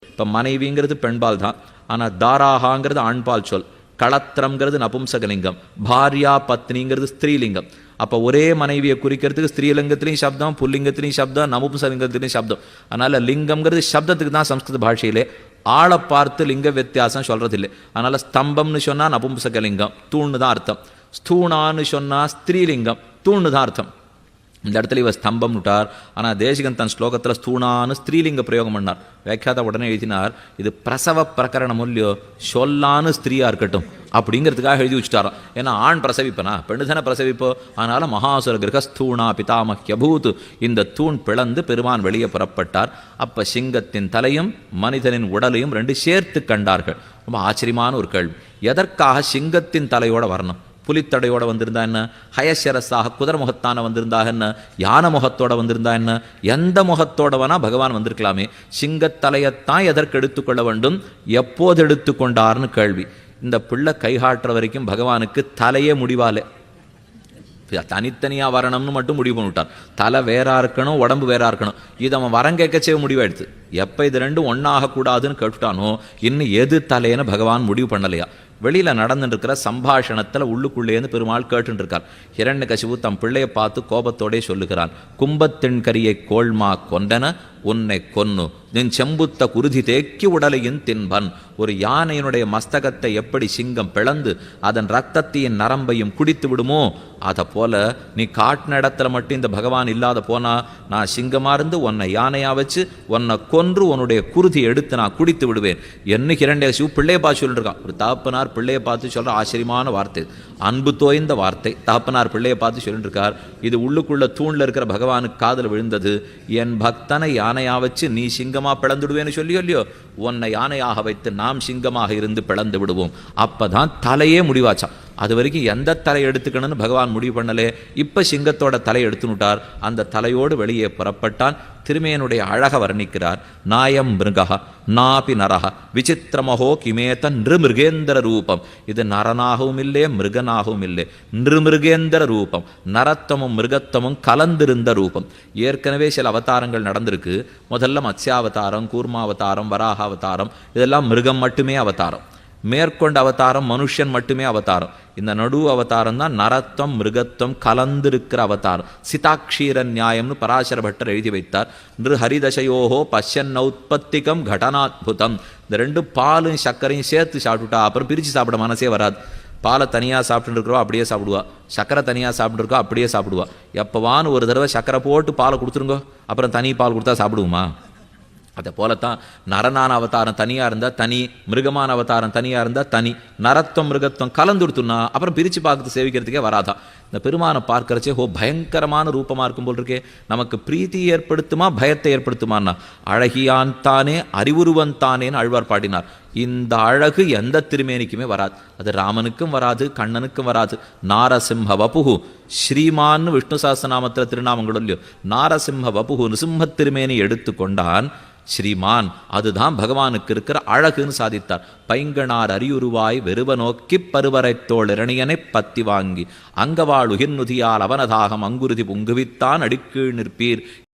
இப்போ மனைவிங்கிறது பெண்பால் தான். ஆனால் தாராகாங்கிறது ஆண்பால் சொல், களத்திரம்ங்கிறது நபும்சகலிங்கம், பாரியா பத்னிங்கிறது ஸ்திரீலிங்கம். அப்போ ஒரே மனைவியை குறிக்கிறதுக்கு ஸ்திரீலிங்கத்திலையும் சப்தம், புல்லிங்கத்திலையும் சப்தம், நபும்சலிங்கத்திலையும் சப்தம். அதனால் லிங்கம்ங்கிறது சப்தத்துக்கு தான் சம்ஸ்கிருத பாஷையிலே. ஆளை பார்த்து லிங்க வித்தியாசம் சொல்கிறதில்லை. அதனால் ஸ்தம்பம்னு சொன்னால் நபும்சகலிங்கம், தூண்ணு தான் அர்த்தம். ஸ்தூணான்னு சொன்னால் ஸ்திரீலிங்கம், தூண்ணு தான் அர்த்தம். இந்த இடத்துல இவர் ஸ்தம்பம் விட்டார். ஆனால் தேசிகன் தன் ஸ்லோகத்தில் ஸ்தூணான்னு ஸ்திரீலிங்க பிரயோகம் பண்ணார். வியாக்கியாத உடனே எழுதினார், இது பிரசவ பிரகரணம் இல்லையோ, சொல்லான்னு ஸ்திரீயாக இருக்கட்டும் அப்படிங்கிறதுக்காக எழுதி வச்சுட்டாராம். ஏன்னா ஆண் பிரசவிப்பனா, பெண்ணு தானே பிரசவிப்போ. அதனால் மகாசுர கிரகஸ்தூணா பிதாமஹ்யபூத், இந்த தூண் பிளந்து பெருமான் வெளியே புறப்பட்டார். அப்போ சிங்கத்தின் தலையும் மனிதனின் உடலையும் ரெண்டு சேர்த்து கண்டார்கள். ரொம்ப ஆச்சரியமான ஒரு கேள்வி. எதற்காக சிங்கத்தின் தலையோட வரணும்? புலித்தடையோட வந்திருந்தா என்ன, ஹயசரஸாக குதிரை முகத்தான வந்திருந்தாக என்ன, யானை முகத்தோட வந்திருந்தா என்ன, எந்த முகத்தோட வேணா பகவான் வந்திருக்கலாமே. சிங்கத்தலையத்தான் எதற்கு எடுத்துக்கொள்ள வேண்டும், எப்போது எடுத்துக்கொண்டார்னு கேள்வி. இந்த பிள்ளை கைகாட்டுற வரைக்கும் பகவானுக்கு தலையே முடிவாலே, தனித்தனியாக வரணும்னு மட்டும் முடிவு பண்ணிவிட்டார். தலை வேறா இருக்கணும், உடம்பு வேறா இருக்கணும். இது அவன் வரம் கேட்கச்சே முடிவாயிடுது. எப்போ இது ரெண்டும் ஒன்றாகக்கூடாதுன்னு கேட்டுட்டானோ, இன்னும் எது தலைன்னு பகவான் முடிவு பண்ணலையா. வெளியில் நடந்துட்டுருக்கிற சம்பாஷணத்தில் உள்ளுக்குள்ளேருந்து பெருமாள் கேட்டுருக்கார். ஹிரண்யகசிபு தம் பிள்ளையை பார்த்து கோபத்தோடே சொல்லுகிறான், கும்பத்தின்கரியை கோள்மா கொண்டன உன்னை கொன்னு நின் செம்புத்த குருதி தேக்கி உடலையின் தின்பன். ஒரு யானையினுடைய மஸ்தகத்தை எப்படி சிங்கம் பிளந்து அதன் இரத்தத்தையும் நரம்பையும் குடித்து விடுமோ, அதை போல நீ காட்டின இடத்துல மட்டும் இந்த பகவான் இல்லாத போனா, நான் சிங்கமாக இருந்து உன்னை யானையாக வச்சு உன்னை கொன்று உன்னுடைய குருதி எடுத்து நான் குடித்து விடுவேன் என்ன ஹிரண்யகசிபு பிள்ளையை பார்த்து சொல்லிருக்கான். ஒரு தகப்பனார் பிள்ளையை பார்த்து சொல்கிற ஆச்சரியமான வார்த்தை, அன்பு தோய்ந்த வார்த்தை. தகப்பனார் பிள்ளையை பார்த்து சொல்லிட்டு இருக்கார். இது உள்ளுக்குள்ள தூணில் இருக்கிற பகவானுக்கு காதில் விழுந்தது. என் பக்தனை யானையாக வச்சு நீ சிங்கமாக பிளந்துடுவேன்னு சொல்லியோ இல்லையோ, உன்னை யானையாக வைத்து நாம் சிங்கமாக இருந்து பிளந்து விடுவோம். அப்பதான் தலையே முடிவாச்சான். அது வரைக்கும் எந்த தலை எடுத்துக்கணும்னு பகவான் முடிவு பண்ணலே. இப்போ சிங்கத்தோட தலை எடுத்துனுட்டார். அந்த தலையோடு வெளியே புறப்பட்டான். திருமேனுடைய அழக வர்ணிக்கிறார். நாயம் மிருகா நாபி நரஹ விசித்திரமஹோ கிமேத நிருமிருகேந்திர ரூபம். இது நரனாகவும் இல்லை, மிருகனாகவும் இல்லை, நிருமிருகேந்திர ரூபம். நரத்தமும் மிருகத்தமும் கலந்திருந்த ரூபம். ஏற்கனவே சில அவதாரங்கள் நடந்திருக்கு. முதல்ல மத்ஸ்யாவதாரம், கூர்மாவதாரம், வராகாவதாரம், இதெல்லாம் மிருகம் மட்டுமே அவதாரம். மேற்கொண்ட அவதாரம் மனுஷன் மட்டுமே அவதாரம். இந்த நடு அவதாரம் தான் நரத்தம் மிருகத்துவம் கலந்திருக்கிற அவதாரம். சிதாக்ஷீர நியாயம்னு பராசர பட்டர் எழுதி வைத்தார். நிரு ஹரிதசையோஹோ பஷ்யன்னௌத்பத்திகம் கடனாத்புதம். இந்த ரெண்டு பாலும் சர்க்கரையும் சேர்த்து சாப்பிட்டுட்டா அப்புறம் பிரித்து சாப்பிட மனசே வராது. பாலை தனியாக சாப்பிட்டு இருக்கிறோம் அப்படியே சாப்பிடுவா, சக்கரை தனியாக சாப்பிட்டுருக்கோம் அப்படியே சாப்பிடுவா. எப்போவான்னு ஒரு தடவை சக்கரை போட்டு பாலை கொடுத்துருங்கோ, அப்புறம் தனி பால் கொடுத்தா சாப்பிடுவோமா? அதை போலத்தான் நரனான அவதாரம் தனியாக இருந்தால் தனி, மிருகமான அவதாரம் தனியாக இருந்தால் தனி. நரத்துவம் மிருகத்துவம் கலந்துடுத்துனா அப்புறம் பிரித்து பார்த்து சேவிக்கிறதுக்கே வராதான். இந்த பெருமானை பார்க்கறச்சே பயங்கரமான ரூபமாக இருக்கும் போல் இருக்கே. நமக்கு பிரீத்தி ஏற்படுத்துமா பயத்தை ஏற்படுத்துமான்னா, அழகியான் தானே அறிவுருவன் தானேன்னு ஆழ்வார் பாடினார். இந்த அழகு எந்த திருமேனிக்குமே வராது. அது ராமனுக்கும் வராது, கண்ணனுக்கும் வராது. நாரசிம்ஹ வபுகு ஸ்ரீமான்னு விஷ்ணு சாஸ்திரநாமத்தில் திருநாமங்களும் இல்லையோ, நாரசிம்ஹ வபுகு நிருசிம்ம திருமேனி எடுத்து கொண்டான் ஸ்ரீமான். அதுதான் பகவானுக்கு இருக்கிற அழகுன்னு சாதித்தார். பைங்கனார் அரியுருவாய் வெறுவ நோக்கி பருவரைத்தோள் இரணியனை பத்தி வாங்கி அங்கவாள் உகிர்நுதியால் அவனதாகம் அங்குருதி புங்குவித்தான் அடிக்கீழ் நிற்பீர்.